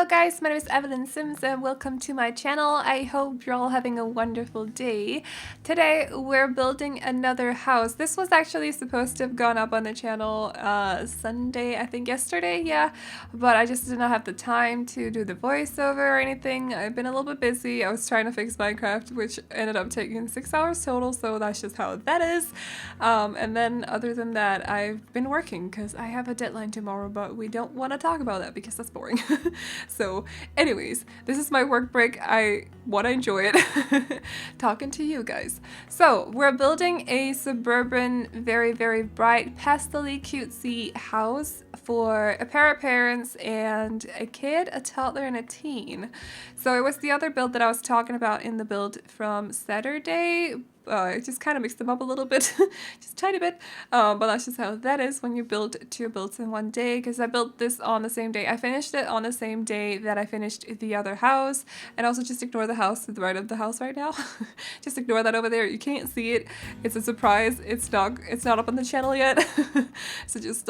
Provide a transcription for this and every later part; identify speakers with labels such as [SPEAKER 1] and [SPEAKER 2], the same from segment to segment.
[SPEAKER 1] guys, my name is Aveline Sims and welcome to my channel. I hope you're all having a wonderful day. Today we're building another house. This was actually supposed to have gone up on the channel Sunday, I think yesterday, yeah. But I just did not have the time to do the voiceover or anything. I've been a little bit busy. I was trying to fix Minecraft, which ended up taking 6 hours total, so that's just how that is. And then other than that, I've been working because I have a deadline tomorrow, but we don't want to talk about that because that's boring. So anyways, this is my work break. I want to enjoy it talking to you guys. So we're building a suburban, very bright, pastel-y, cutesy house for a pair of parents and a kid, a toddler, and a teen. So it was the other build that I was talking about in the build from Saturday. I just kind of mixed them up a little bit, just a tiny bit, but that's just how that is when you build 2 builds in one day, because I built this on the same day. I finished it on the same day that I finished the other house, and also just ignore the house to the right of the house right now. Just ignore that over there. You can't see it. It's a surprise. It's not up on the channel yet. So just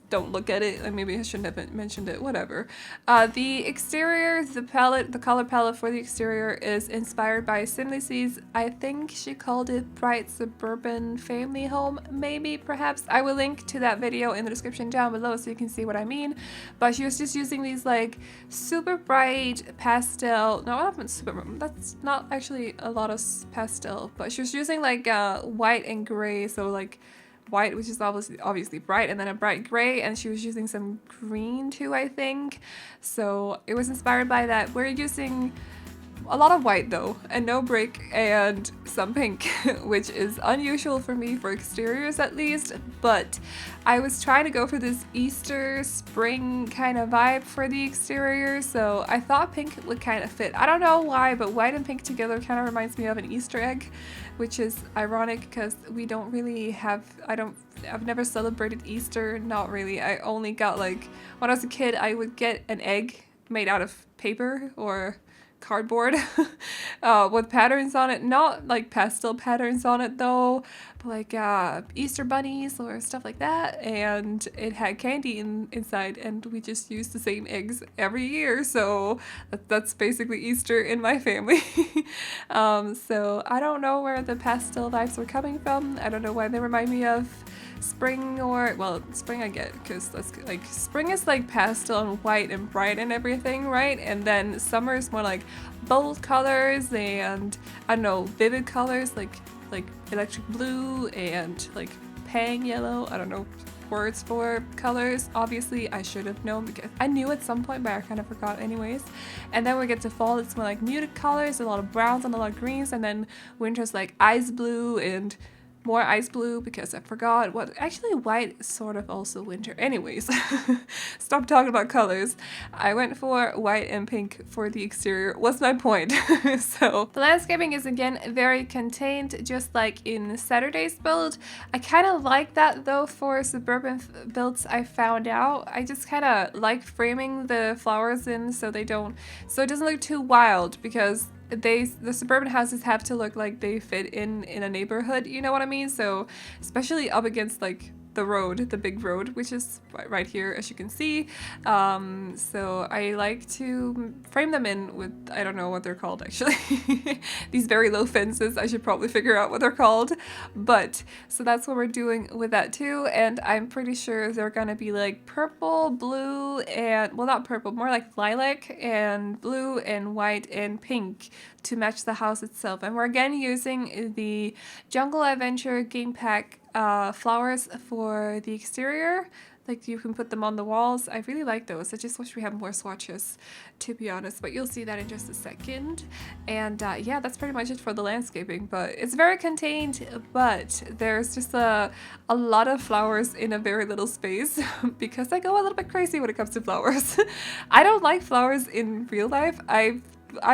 [SPEAKER 1] don't look at it. Like, maybe I shouldn't have mentioned it, whatever. The exterior, the color palette for the exterior is inspired by Simlicy's, I think she called it Bright Suburban Family Home, maybe, perhaps. I will link to that video in the description down below so you can see what I mean. But she was just using these like super bright pastel, no, not super, that's not actually a lot of pastel, but she was using like white and gray, so like white, which is obviously bright, and then a bright gray, and she was using some green too, I think. So it was inspired by that. We're using a lot of white though, and no brick, and some pink, which is unusual for me for exteriors at least, but I was trying to go for this Easter spring kind of vibe for the exterior, so I thought pink would kind of fit. I don't know why, but white and pink together kind of reminds me of an Easter egg, which is ironic because we don't really have, I've never celebrated Easter, not really. I only got, like, when I was a kid, I would get an egg made out of paper or cardboard with patterns on it, not like pastel patterns on it though, but like Easter bunnies or stuff like that, and it had candy inside, and we just used the same eggs every year, so that's basically Easter in my family. So I don't know where the pastel vibes were coming from. I don't know why they remind me of spring, or, well, spring I get, because that's like, spring is like pastel and white and bright and everything, right? And then summer is more like bold colors and, I don't know, vivid colors like electric blue and like pang yellow. I don't know words for colors. Obviously I should have known because I knew at some point, but I kind of forgot anyways. And then we get to fall, it's more like muted colors, a lot of browns and a lot of greens, and then winter's like ice blue and more ice blue because I forgot what, actually white is sort of also winter. Anyways, stop talking about colors. I went for white and pink for the exterior. What's my point? So the landscaping is again very contained, just like in Saturday's build. I kind of like that though for suburban builds. I found out I just kind of like framing the flowers in so it doesn't look too wild, because the suburban houses have to look like they fit in a neighborhood, you know what I mean? So especially up against like the road, the big road, which is right here, as you can see. So I like to frame them in with, I don't know what they're called actually. These very low fences, I should probably figure out what they're called. But so that's what we're doing with that too, and I'm pretty sure they're gonna be like purple, blue, and, well, not purple, more like lilac and blue and white and pink to match the house itself. And we're again using the Jungle Adventure game pack flowers for the exterior. Like, you can put them on the walls. I really like those. I just wish we had more swatches, to be honest, but you'll see that in just a second. And yeah, that's pretty much it for the landscaping, but it's very contained, but there's just a lot of flowers in a very little space because I go a little bit crazy when it comes to flowers. I don't like flowers in real life. I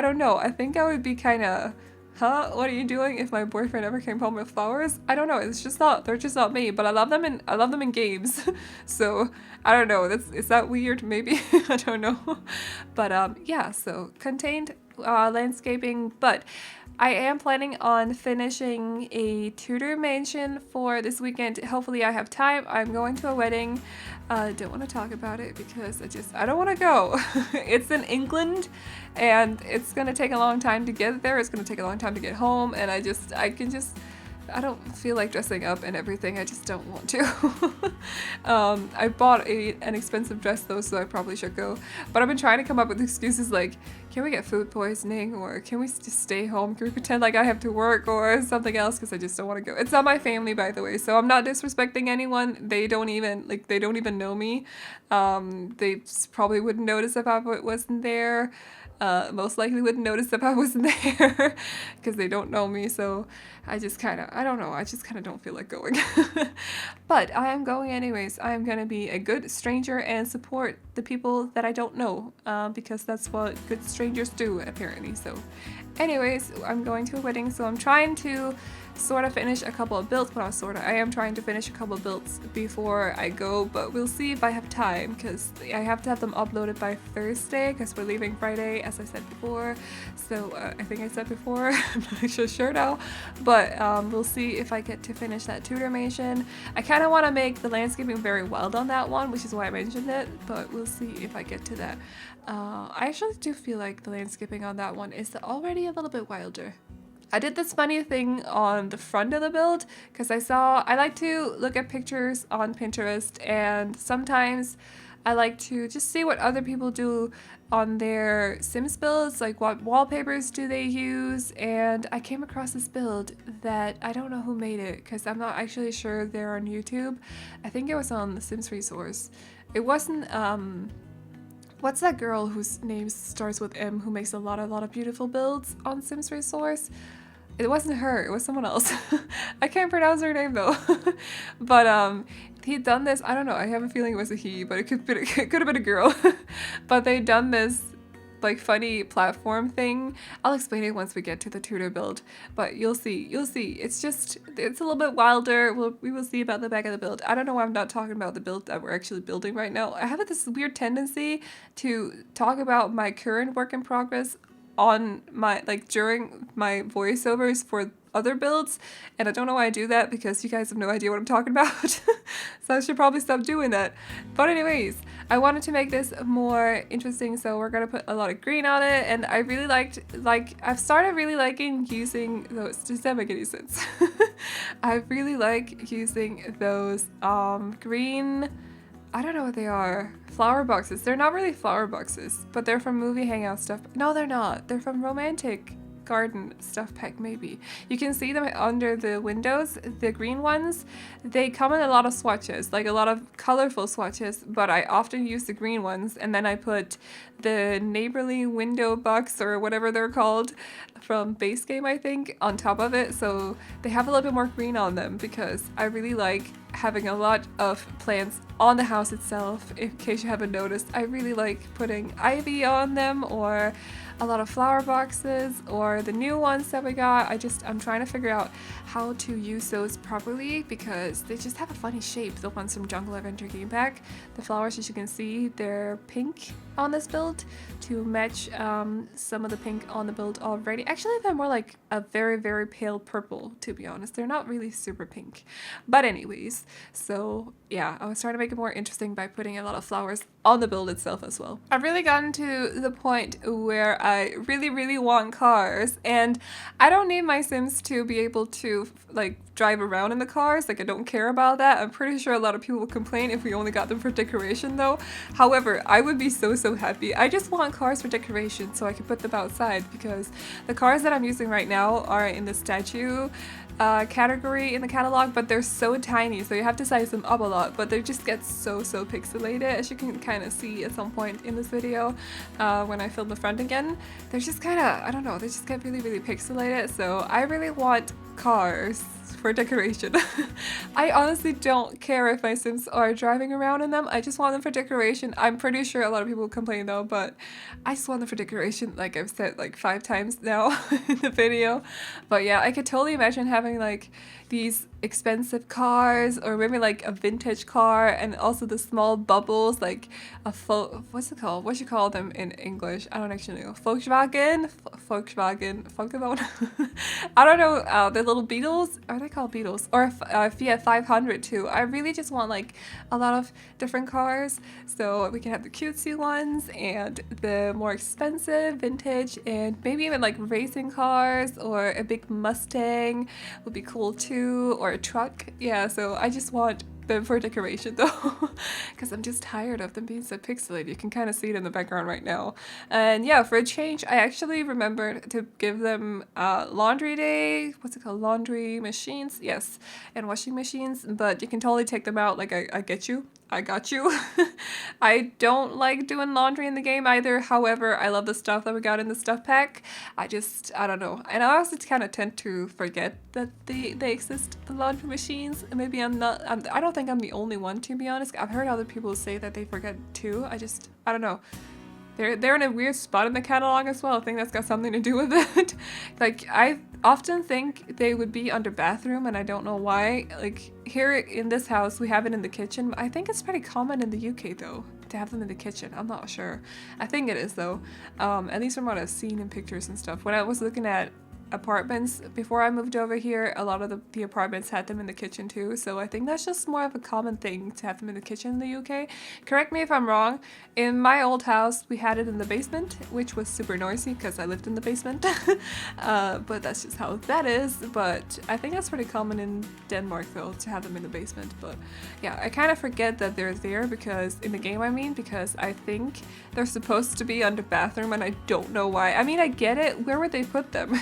[SPEAKER 1] don't know. I think I would be kind of, what are you doing if my boyfriend ever came home with flowers? I don't know. It's just not, they're just not me, but I love them in games. So I don't know. Is that weird? Maybe. I don't know. But yeah, so contained landscaping, but I am planning on finishing a Tudor mansion for this weekend. Hopefully I have time. I'm going to a wedding. Don't want to talk about it because I don't want to go. It's in England and it's going to take a long time to get there. It's going to take a long time to get home, and I don't feel like dressing up and everything. I just don't want to. I bought an expensive dress though, so I probably should go. But I've been trying to come up with excuses like, can we get food poisoning, or can we just stay home? Can we pretend like I have to work or something else, because I just don't want to go. It's not my family, by the way, so I'm not disrespecting anyone. They don't even know me. They probably wouldn't notice if I wasn't there. Most likely wouldn't notice if I wasn't there because they don't know me, so I just kind of don't feel like going. But I am going anyways. I am going to be a good stranger and support the people that I don't know, because that's what good strangers do, apparently. So anyways, I'm going to a wedding, so I'm trying to sort of finish a couple of builds. I am trying to finish a couple of builds before I go, but we'll see if I have time, because I have to have them uploaded by Thursday because we're leaving Friday, as I said before. So I think I said before, I'm not actually sure now, but we'll see if I get to finish that Tudor mansion. I kind of want to make the landscaping very wild on that one, which is why I mentioned it, but we'll see if I get to that. I actually do feel like the landscaping on that one is already a little bit wilder. I did this funny thing on the front of the build because I like to look at pictures on Pinterest, and sometimes I like to just see what other people do on their Sims builds, like what wallpapers do they use, and I came across this build that I don't know who made it because I'm not actually sure they're on YouTube. I think it was on the Sims resource. It wasn't, what's that girl whose name starts with M who makes a lot of beautiful builds on Sims resource? It wasn't her, it was someone else. I can't pronounce her name though. But he'd done this, I don't know, I have a feeling it was a he, but it could have been a girl. But they'd done this like funny platform thing. I'll explain it once we get to the Tudor build, but you'll see. It's a little bit wilder. We will see about the back of the build. I don't know why I'm not talking about the build that we're actually building right now. I have this weird tendency to talk about my current work in progress on my, during my voiceovers for other builds, and I don't know why I do that because you guys have no idea what I'm talking about. So I should probably stop doing that. But anyways, I wanted to make this more interesting, so we're gonna put a lot of green on it, and I really I've started really liking using those. Does that make any sense? I really like using those green, I don't know what they are, flower boxes. They're not really flower boxes, but they're from movie hangout stuff. No, they're not. They're from romantic garden stuff pack, maybe. You can see them under the windows, the green ones. They come in a lot of swatches, like a lot of colorful swatches, but I often use the green ones, and then I put the neighborly window box or whatever they're called from base game, I think, on top of it, so they have a little bit more green on them because I really like having a lot of plants on the house itself. In case you haven't noticed, I really like putting ivy on them, or a lot of flower boxes, or the new ones that we got. I'm trying to figure out how to use those properly because they just have a funny shape, the ones from Jungle Adventure Game Pack. The flowers, as you can see, they're pink on this build to match some of the pink on the build already. Actually, they're more like a very, very pale purple, to be honest. They're not really super pink. But anyways, so yeah, I was trying to make it more interesting by putting a lot of flowers on the build itself as well. I've really gotten to the point where I really, really want cars, and I don't need my Sims to be able to drive around in the cars. I don't care about that. I'm pretty sure a lot of people will complain if we only got them for decoration though. However, I would be so happy. I just want cars for decoration so I can put them outside, because the cars that I'm using right now are in the statue category in the catalog, but they're so tiny, so you have to size them up a lot, but they just get so pixelated, as you can kind of see at some point in this video when I film the front again. They're just kind of, I don't know, they just get really pixelated, so I really want cars for decoration. I honestly don't care if my Sims are driving around in them. I just want them for decoration. I'm pretty sure a lot of people will complain though, but I just want them for decoration, like I've said 5 times now in the video. But yeah, I could totally imagine having these expensive cars, or maybe like a vintage car, and also the small bubbles, like a what's it called? What you call them in English? I don't actually know. Volkswagen. I don't know. The little Beetles, are they called Beetles? Or Fiat 500 too. I really just want like a lot of different cars, so we can have the cutesy ones and the more expensive vintage, and maybe even like racing cars, or a big Mustang would be cool too, or a truck. Yeah, so I just want them for decoration though, because I'm just tired of them being so pixelated. You can kind of see it in the background right now. And yeah, for a change, I actually remembered to give them laundry day. What's it called? Laundry machines? Yes, and washing machines. But you can totally take them out. Like I get you. I got you. I don't like doing laundry in the game either. However, I love the stuff that we got in the stuff pack. I don't know. And I also kind of tend to forget that they exist, the laundry machines. And maybe I don't think I'm the only one, to be honest. I've heard other people say that they forget too. I don't know. They're in a weird spot in the catalog as well. I think that's got something to do with it. Like, I often think they would be under bathroom, and I don't know why. Like, here in this house, we have it in the kitchen. I think it's pretty common in the UK, though, to have them in the kitchen. I'm not sure. I think it is, though. At least from what I've seen in pictures and stuff. When I was looking at apartments before I moved over here, a lot of the apartments had them in the kitchen too, so I think that's just more of a common thing to have them in the kitchen in the UK. Correct me if I'm wrong. In my old house, we had it in the basement, which was super noisy because I lived in the basement. But that's just how that is. But I think that's pretty common in Denmark though, to have them in the basement. But yeah, I kind of forget that they're there because in the game, because I think they're supposed to be under bathroom, and I don't know why. I mean, I get it. Where would they put them?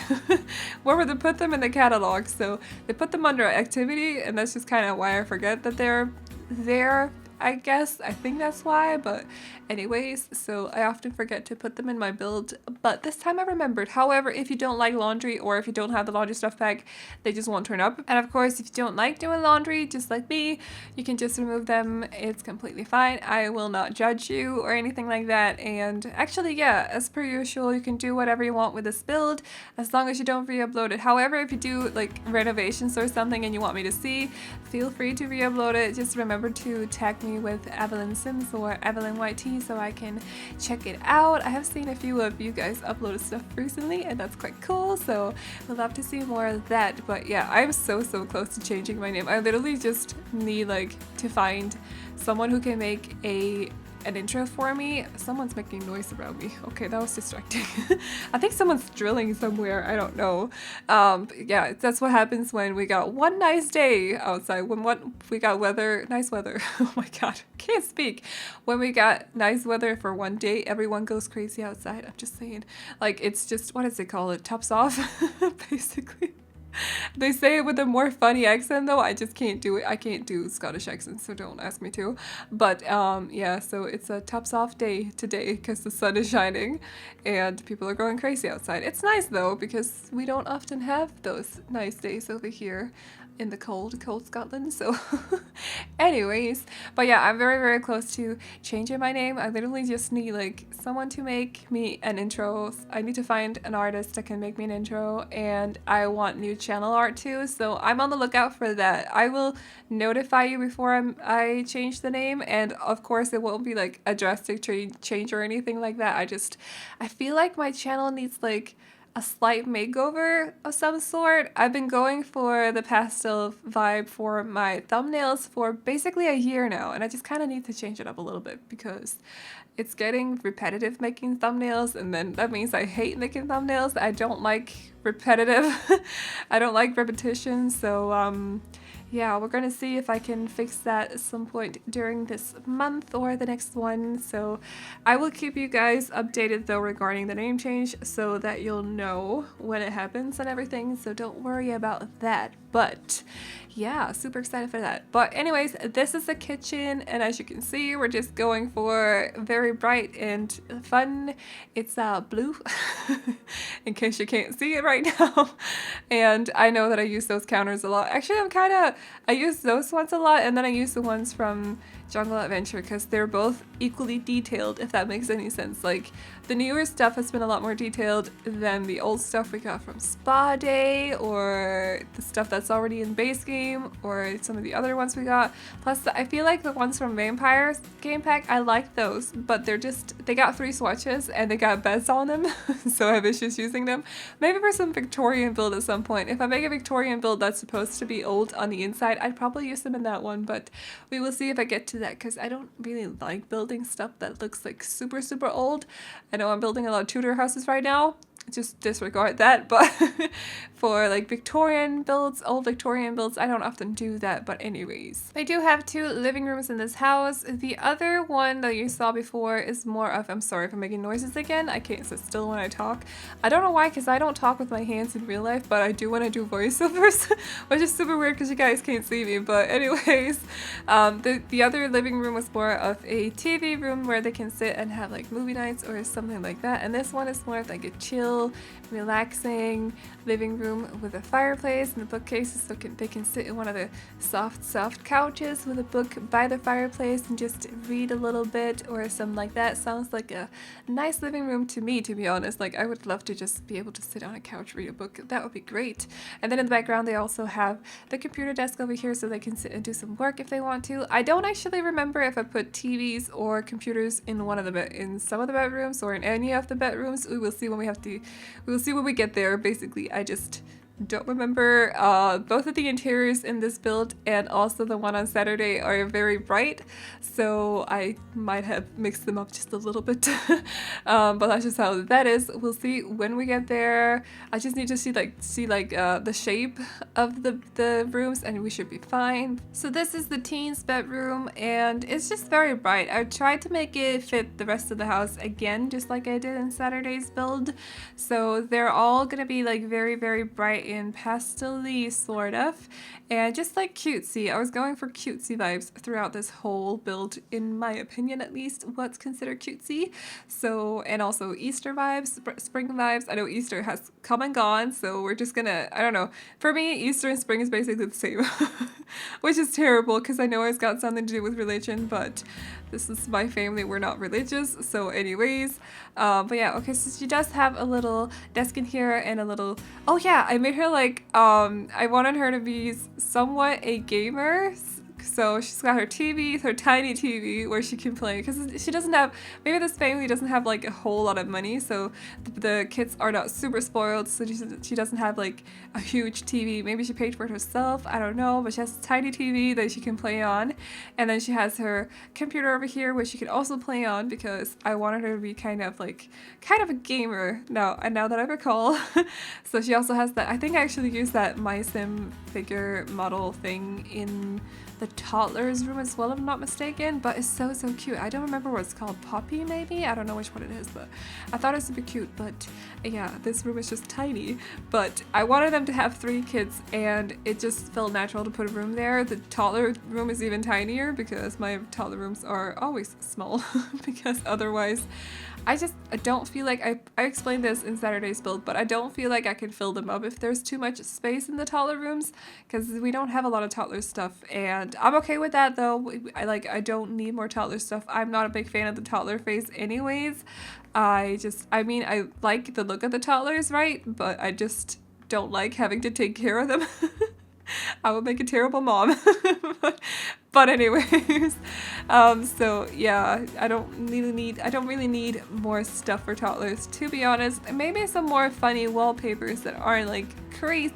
[SPEAKER 1] Where would they put them in the catalog? So they put them under activity, and that's just kind of why I forget that they're there, I guess. I think that's why, but anyways, so I often forget to put them in my build, but this time I remembered. However, if you don't like laundry, or if you don't have the laundry stuff pack, they just won't turn up. And of course, if you don't like doing laundry, just like me, you can just remove them. It's completely fine. I will not judge you or anything like that. And actually, yeah, as per usual, you can do whatever you want with this build, as long as you don't re-upload it. However, if you do like renovations or something and you want me to see, feel free to re-upload it. Just remember to tag me with Aveline Sims or AvelineYT so I can check it out. I have seen a few of you guys upload stuff recently, and that's quite cool, so we'd love to see more of that. But yeah, I'm so close to changing my name. I literally just need like to find someone who can make an intro for me. Someone's making noise around me. Okay, that was distracting. I think someone's drilling somewhere. I don't know. Yeah, that's what happens when we got one nice day outside. When we got nice weather. Oh my god, can't speak. When we got nice weather for one day, everyone goes crazy outside. I'm just saying. Like, it's just, what does it call it? Tops off, basically. They say it with a more funny accent though. I just can't do it. I can't do Scottish accents, so don't ask me to. But yeah, so it's a tops off day today because the sun is shining and people are going crazy outside. It's nice though, because we don't often have those nice days over here in the cold Scotland. So anyways, but yeah, I'm very close to changing my name. I literally just need like someone to make me an intro. I need to find an artist that can make me an intro, and I want new channel art too, so I'm on the lookout for that. I will notify you before I change the name, and of course it won't be like a drastic change or anything like that. I feel like my channel needs like a slight makeover of some sort. I've been going for the pastel vibe for my thumbnails for basically a year now, and I just kind of need to change it up a little bit because it's getting repetitive making thumbnails, and then that means I hate making thumbnails. I don't like repetitive. I don't like repetition, so yeah, we're gonna see if I can fix that at some point during this month or the next one. So I will keep you guys updated though regarding the name change so that you'll know when it happens and everything. So don't worry about that. But yeah, super excited for that. But anyways, this is the kitchen, and as you can see, we're just going for very bright and fun. It's blue, in case you can't see it right now. And I know that I use those counters a lot. Actually, I use those ones a lot, and then I use the ones from Jungle Adventure, because they're both equally detailed, if that makes any sense. Like, the newer stuff has been a lot more detailed than the old stuff we got from Spa Day, or the stuff that's already in base game, or some of the other ones we got. Plus, I feel like the ones from Vampires game pack, I like those, but they got 3 swatches and they got beds on them, so I have issues using them. Maybe for some Victorian build at some point. If I make a Victorian build that's supposed to be old on the inside, I'd probably use them in that one, but we will see if I get to that, because I don't really like building stuff that looks like super old. I know I'm building a lot of Tudor houses right now, just disregard that, but for like Victorian builds, old Victorian builds, I don't often do that. But anyways, I do have 2 living rooms in this house. The other one that you saw before is more of, I'm sorry if I'm making noises again, I can't sit still when I talk. I don't know why, because I don't talk with my hands in real life, but I do when I do voiceovers, which is super weird because you guys can't see me. But anyways, the other living room was more of a TV room where they can sit and have like movie nights or something like that, and this one is more of like a chill, relaxing living room with a fireplace and the bookcases, so they can sit in one of the soft couches with a book by the fireplace and just read a little bit or something like that. Sounds like a nice living room to me, to be honest. Like, I would love to just be able to sit on a couch, read a book. That would be great. And then in the background they also have the computer desk over here, so they can sit and do some work if they want to. I don't actually remember if I put TVs or computers in in some of the bedrooms or in any of the bedrooms. We will see when we get there. Basically, I just don't remember. Both of the interiors in this build and also the one on Saturday are very bright, so I might have mixed them up just a little bit. But that's just how that is. We'll see when we get there. I just need to see the shape of the rooms, and we should be fine. So this is the teens bedroom, and it's just very bright. I tried to make it fit the rest of the house again, just like I did in Saturday's build. So they're all gonna be like very bright in pastel-y sort of, and just like cutesy. I was going for cutesy vibes throughout this whole build, in my opinion at least, what's considered cutesy. So, and also Easter vibes, spring vibes. I know Easter has come and gone, so we're just gonna, I don't know. For me, Easter and spring is basically the same, which is terrible because I know it's got something to do with religion, but this is my family, we're not religious. So anyways, but yeah, okay, so she does have a little desk in here and a little, oh yeah, I made her like, I wanted her to be somewhat a gamer. So she's got her TV, her tiny TV, where she can play, because she doesn't have, maybe this family doesn't have like a whole lot of money, so the kids are not super spoiled, so she doesn't have like a huge TV. Maybe she paid for it herself, I don't know, but she has a tiny TV that she can play on. And then she has her computer over here, which she can also play on, because I wanted her to be kind of a gamer now that I recall. So she also has that, I think I actually used that My Sim figure model thing in the Toddler's room as well, if I'm not mistaken, but it's so cute. I don't remember what it's called, Poppy maybe? I don't know which one it is, but I thought it was super cute. But yeah, this room is just tiny, but I wanted them to have 3 kids, and it just felt natural to put a room there. The Toddler room is even tinier because my toddler rooms are always small because otherwise I don't feel like, I explained this in Saturday's build, but I don't feel like I can fill them up if there's too much space in the toddler rooms, because we don't have a lot of toddler stuff, and I'm okay with that though. I don't need more toddler stuff. I'm not a big fan of the toddler phase anyways. I mean, I like the look of the toddlers, right? But I just don't like having to take care of them. I would make a terrible mom. But anyways, so yeah, I don't really need more stuff for toddlers, to be honest. Maybe some more funny wallpapers that aren't like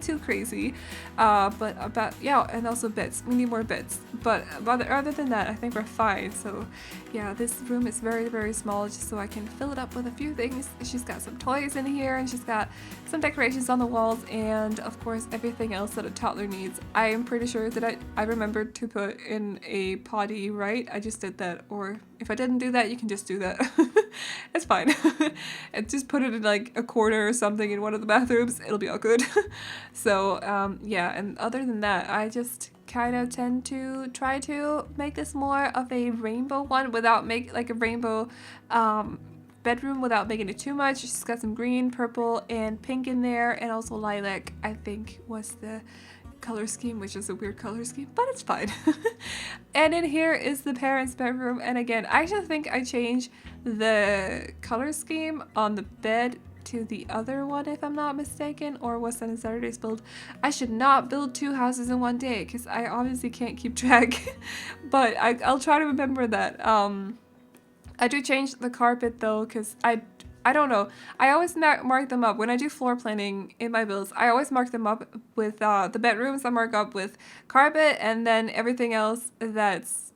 [SPEAKER 1] too crazy, but yeah, and also beds. We need more beds, but other than that, I think we're fine. So yeah, this room is very small, just so I can fill it up with a few things. She's got some toys in here, and she's got some decorations on the walls, and of course everything else that a toddler needs. I am pretty sure that I remembered to put in a potty, right? I just did that, or if I didn't do that, you can just do that. It's fine. And just put it in like a corner or something in one of the bathrooms, it'll be all good. So yeah, and other than that, I just kind of tend to try to make this more of a rainbow one without like a rainbow bedroom without making it too much. She's got some green, purple, and pink in there, and also lilac, I think was the color scheme, which is a weird color scheme, but it's fine. And in here is the parents' bedroom, and again, I actually think I changed the color scheme on the bed to the other one, if I'm not mistaken, or was that in Saturday's build? I should not build 2 houses in one day because I obviously can't keep track, but I'll try to remember that. I do change the carpet though, because I don't know. I always mark them up when I do floor planning in my builds. I always mark them up with the bedrooms. I mark up with carpet, and then everything else that's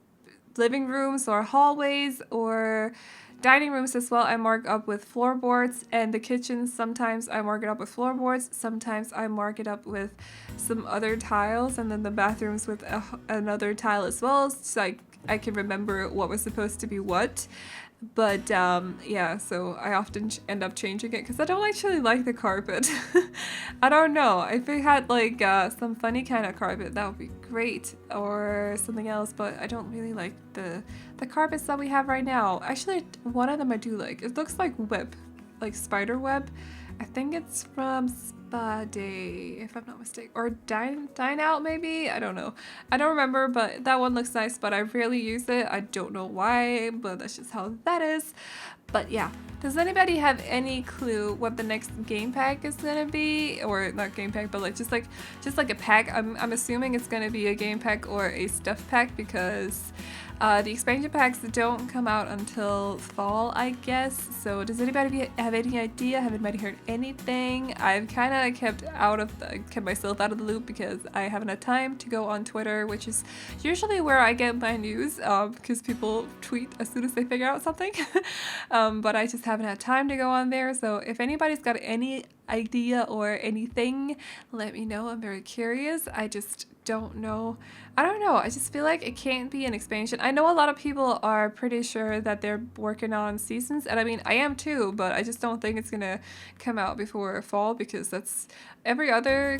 [SPEAKER 1] living rooms or hallways or dining rooms as well, I mark up with floorboards. And the kitchen, sometimes I mark it up with floorboards. Sometimes I mark it up with some other tiles, and then the bathrooms with another tile as well, so I can remember what was supposed to be what. But yeah, so I often end up changing it because I don't actually like the carpet. I don't know. If it had like some funny kind of carpet, that would be great, or something else, but I don't really like the carpets that we have right now. Actually, one of them I do like. It looks like web, like spider web. I think it's from Spa Day, if I'm not mistaken, or Dine Out maybe. I don't know. I don't remember, but that one looks nice. But I rarely use it. I don't know why, but that's just how that is. But yeah, does anybody have any clue what the next game pack is gonna be, or not game pack, but like just like a pack? I'm assuming it's gonna be a game pack or a stuff pack because the expansion packs don't come out until fall, I guess. So does anybody have any idea? Have anybody heard anything? I've kind of kept myself out of the loop because I haven't had time to go on Twitter, which is usually where I get my news, because people tweet as soon as they figure out something. But I just haven't had time to go on there. So if anybody's got any idea or anything, let me know. I'm very curious. I just don't know. I don't know. I just feel like it can't be an expansion. I know a lot of people are pretty sure that they're working on seasons, and I mean, I am too, but I just don't think it's gonna come out before fall because that's every other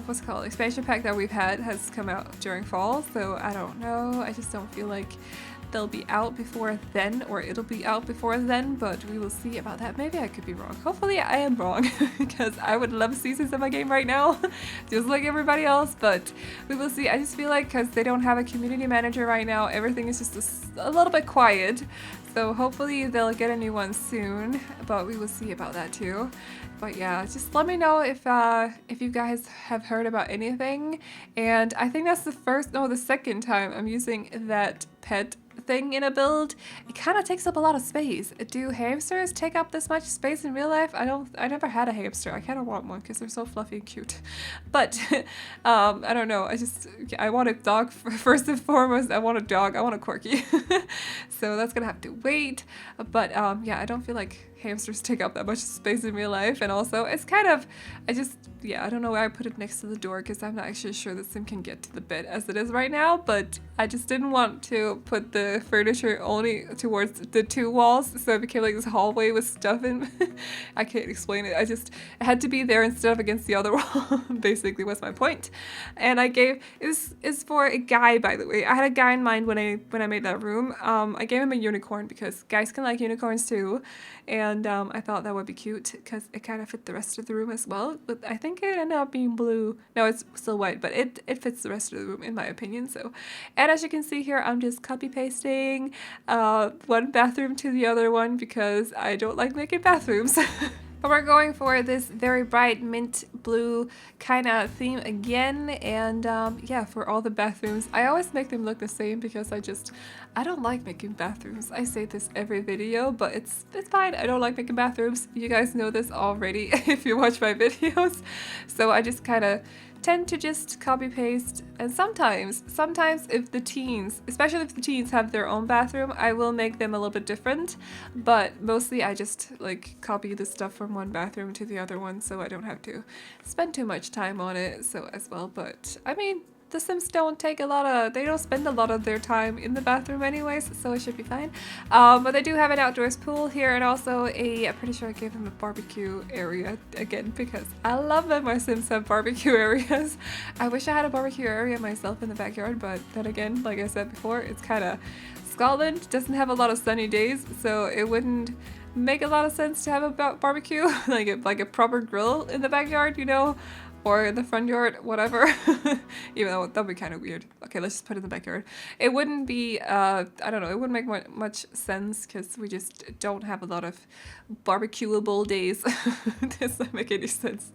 [SPEAKER 1] what's it called, expansion pack that we've had has come out during fall. So I don't know. I just don't feel like they'll be out before then, or it'll be out before then, but we will see about that. Maybe I could be wrong. Hopefully I am wrong because I would love seasons in my game right now just like everybody else, but we will see. I just feel like because they don't have a community manager right now, everything is just a little bit quiet, so hopefully they'll get a new one soon, but we will see about that too. But yeah, just let me know if you guys have heard about anything. And I think that's the second time I'm using that pet thing in a build. It kind of takes up a lot of space. Do hamsters take up this much space in real life? I never had a hamster. I kind of want one because they're so fluffy and cute. But I don't know. I want a dog first and foremost. I want a dog. I want a corgi. So that's gonna have to wait. But yeah, I don't feel like hamsters take up that much space in real life, and also it's kind of, I don't know why I put it next to the door because I'm not actually sure that Sim can get to the bed as it is right now, but I just didn't want to put the furniture only towards the 2 walls, so it became like this hallway with stuff in. I can't explain it. It had to be there instead of against the other wall, basically was my point. And it's for a guy, by the way. I had a guy in mind when I made that room. I gave him a unicorn because guys can like unicorns too, and I thought that would be cute because it kind of fit the rest of the room as well. But I think it ended up being blue. No, it's still white, but it fits the rest of the room in my opinion. So, and as you can see here, I'm just copy pasting one bathroom to the other one because I don't like making bathrooms. But we're going for this very bright mint blue kind of theme again, and yeah, for all the bathrooms, I always make them look the same because I don't like making bathrooms. I say this every video, but it's fine. I don't like making bathrooms. You guys know this already if you watch my videos. So I just kind of tend to just copy paste, and sometimes if the teens, especially if the teens have their own bathroom, I will make them a little bit different, but mostly I just like copy the stuff from one bathroom to the other one so I don't have to spend too much time on it so as well. But I mean, the Sims don't spend a lot of their time in the bathroom anyways, so it should be fine. But they do have an outdoors pool here, and also I'm pretty sure I gave them a barbecue area again because I love that my Sims have barbecue areas. I wish I had a barbecue area myself in the backyard, but then again, like I said before, it's kind of Scotland, doesn't have a lot of sunny days, so it wouldn't make a lot of sense to have a barbecue like a proper grill in the backyard, you know. or the front yard, whatever. Even though that'd be kind of weird. Okay, let's just put it in the backyard. It wouldn't be, I don't know, it wouldn't make much sense because we just don't have a lot of barbecuable days. Does that make any sense?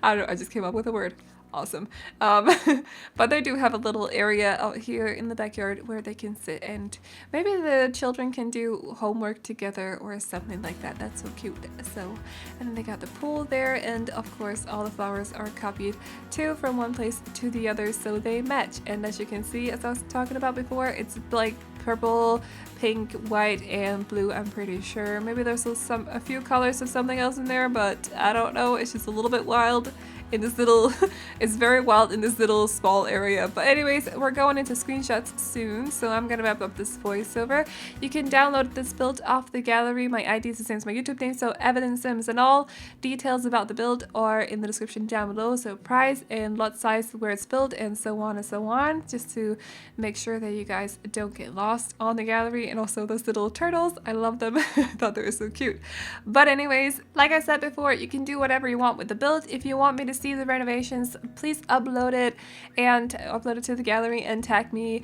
[SPEAKER 1] I don't know, I just came up with a word. Awesome. But they do have a little area out here in the backyard where they can sit and maybe the children can do homework together or something like that. That's so cute. So, and then they got the pool there, and of course all the flowers are copied too from one place to the other so they match. And as you can see, as I was talking about before, it's like purple, pink, white, and blue, I'm pretty sure. Maybe there's a few colors of something else in there, but I don't know. It's just a little bit wild in this little, it's very wild in this little small area. But anyways, we're going into screenshots soon, so I'm gonna wrap up this voiceover. You can download this build off the gallery. My ID is the same as my YouTube name, so Aveline Sims, and all details about the build are in the description down below. So price and lot size, where it's built, and so on, just to make sure that you guys don't get lost on the gallery. And also those little turtles, I love them. I thought they were so cute. But anyways, like I said before, you can do whatever you want with the build. If you want me to see the renovations, please upload it to the gallery and tag me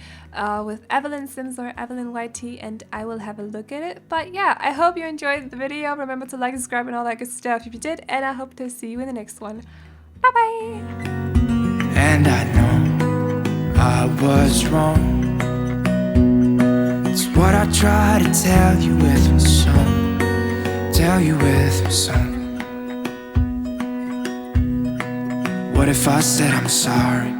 [SPEAKER 1] with Aveline Sims or AvelineYT, and I will have a look at it. But yeah, I hope you enjoyed the video. Remember to like, subscribe, and all that good stuff if you did, and I hope to see you in the next one. Bye bye.
[SPEAKER 2] And I know I was wrong. It's what I try to tell you with my song, tell you with my song. What if I said I'm sorry?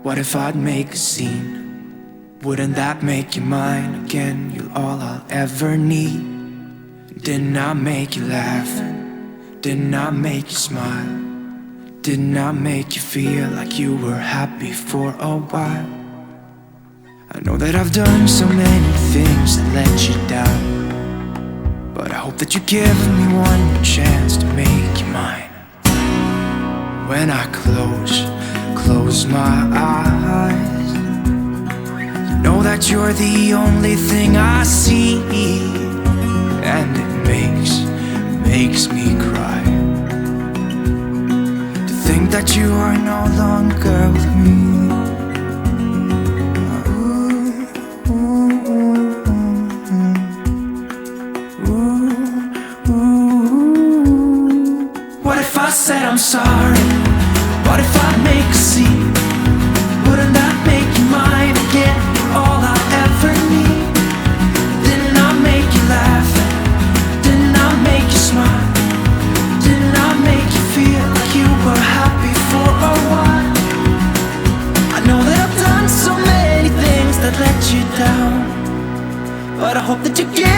[SPEAKER 2] What if I'd make a scene? Wouldn't that make you mine again? You're all I'll ever need. Didn't I make you laugh? Didn't I make you smile? Didn't I make you feel like you were happy for a while? I know that I've done so many things that let you down, but I hope that you give me one more chance to make you mine. When I close my eyes, you know that you're the only thing I see, and it makes me cry to think that you are no longer with me. What if I said I'm sorry? What if I make a scene? Wouldn't that make you mine again? You're all I ever need. Didn't I make you laugh? Didn't I make you smile? Didn't I make you feel like you were happy for a while? I know that I've done so many things that let you down, but I hope that you get